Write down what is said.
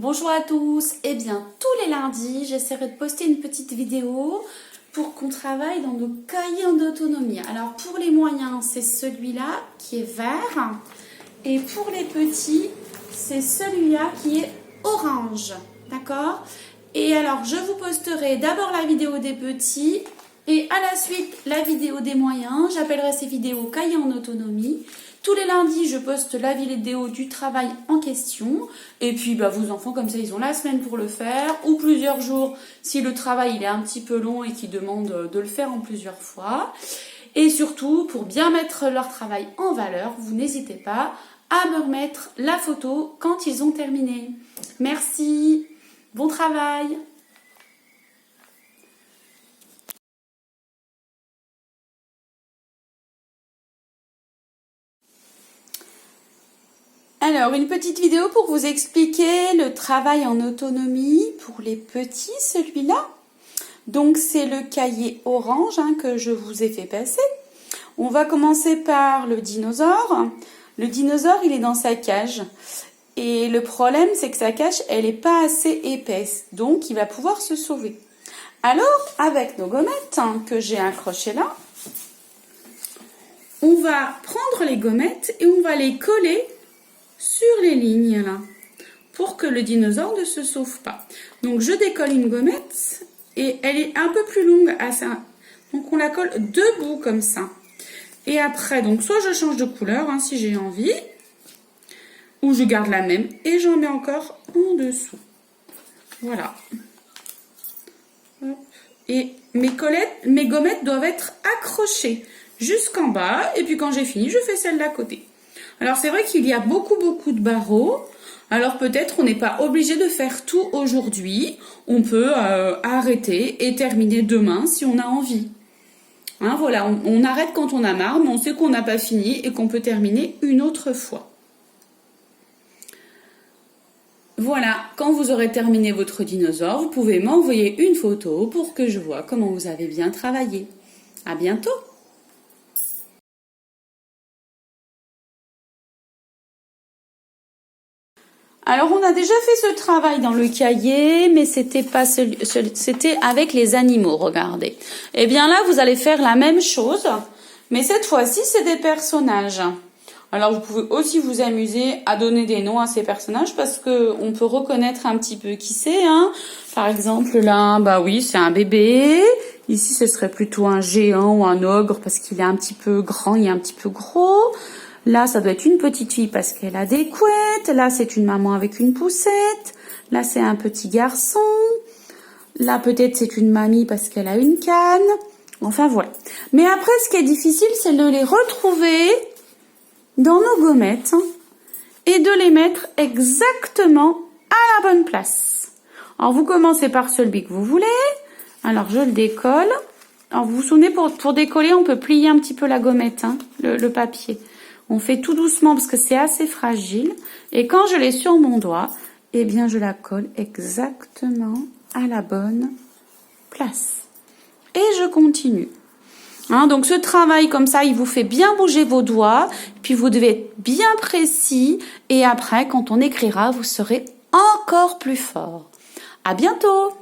Bonjour à tous, eh bien tous les lundis j'essaierai de poster une petite vidéo pour qu'on travaille dans nos cahiers en autonomie. Alors pour les moyens c'est celui-là qui est vert et pour les petits c'est celui-là qui est orange, d'accord? Et alors je vous posterai d'abord la vidéo des petits et à la suite la vidéo des moyens. J'appellerai ces vidéos cahiers en autonomie. Tous les lundis, je poste la vidéo du travail en question. Et puis, vos enfants, comme ça, ils ont la semaine pour le faire. Ou plusieurs jours, si le travail il est un petit peu long et qu'ils demandent de le faire en plusieurs fois. Et surtout, pour bien mettre leur travail en valeur, vous n'hésitez pas à me remettre la photo quand ils ont terminé. Merci, bon travail! Alors, une petite vidéo pour vous expliquer le travail en autonomie pour les petits, celui-là. Donc, c'est le cahier orange que je vous ai fait passer. On va commencer par le dinosaure. Le dinosaure, il est dans sa cage. Et le problème, c'est que sa cage, elle n'est pas assez épaisse. Donc, il va pouvoir se sauver. Alors, avec nos gommettes que j'ai accrochées là, on va prendre les gommettes et on va les coller sur les lignes là, pour que le dinosaure ne se sauve pas. Donc je décolle une gommette et elle est un peu plus longue à ça. Donc on la colle debout comme ça. Et après, donc soit je change de couleur si j'ai envie, ou je garde la même et j'en mets encore en dessous. Voilà. Hop. Et mes gommettes doivent être accrochées jusqu'en bas. Et puis quand j'ai fini, je fais celle d'à côté. Alors c'est vrai qu'il y a beaucoup de barreaux, alors peut-être on n'est pas obligé de faire tout aujourd'hui, on peut arrêter et terminer demain si on a envie. Voilà, on arrête quand on a marre, mais on sait qu'on n'a pas fini et qu'on peut terminer une autre fois. Voilà, quand vous aurez terminé votre dinosaure, vous pouvez m'envoyer une photo pour que je vois comment vous avez bien travaillé. À bientôt! Alors, on a déjà fait ce travail dans le cahier, mais c'était pas c'était avec les animaux, regardez. Eh bien là, vous allez faire la même chose, mais cette fois-ci, c'est des personnages. Alors, vous pouvez aussi vous amuser à donner des noms à ces personnages parce que on peut reconnaître un petit peu qui c'est. Par exemple, là, oui, c'est un bébé. Ici, ce serait plutôt un géant ou un ogre parce qu'il est un petit peu grand, il est un petit peu gros. Là, ça doit être une petite fille parce qu'elle a des couettes. Là, c'est une maman avec une poussette. Là, c'est un petit garçon. Là, peut-être c'est une mamie parce qu'elle a une canne. Enfin, voilà. Mais après, ce qui est difficile, c'est de les retrouver dans nos gommettes et de les mettre exactement à la bonne place. Alors, vous commencez par celui que vous voulez. Alors, je le décolle. Alors, vous vous souvenez, pour décoller, on peut plier un petit peu la gommette, le papier. On fait tout doucement parce que c'est assez fragile. Et quand je l'ai sur mon doigt, eh bien, je la colle exactement à la bonne place. Et je continue. Donc, ce travail comme ça, il vous fait bien bouger vos doigts. Puis, vous devez être bien précis. Et après, quand on écrira, vous serez encore plus fort. À bientôt!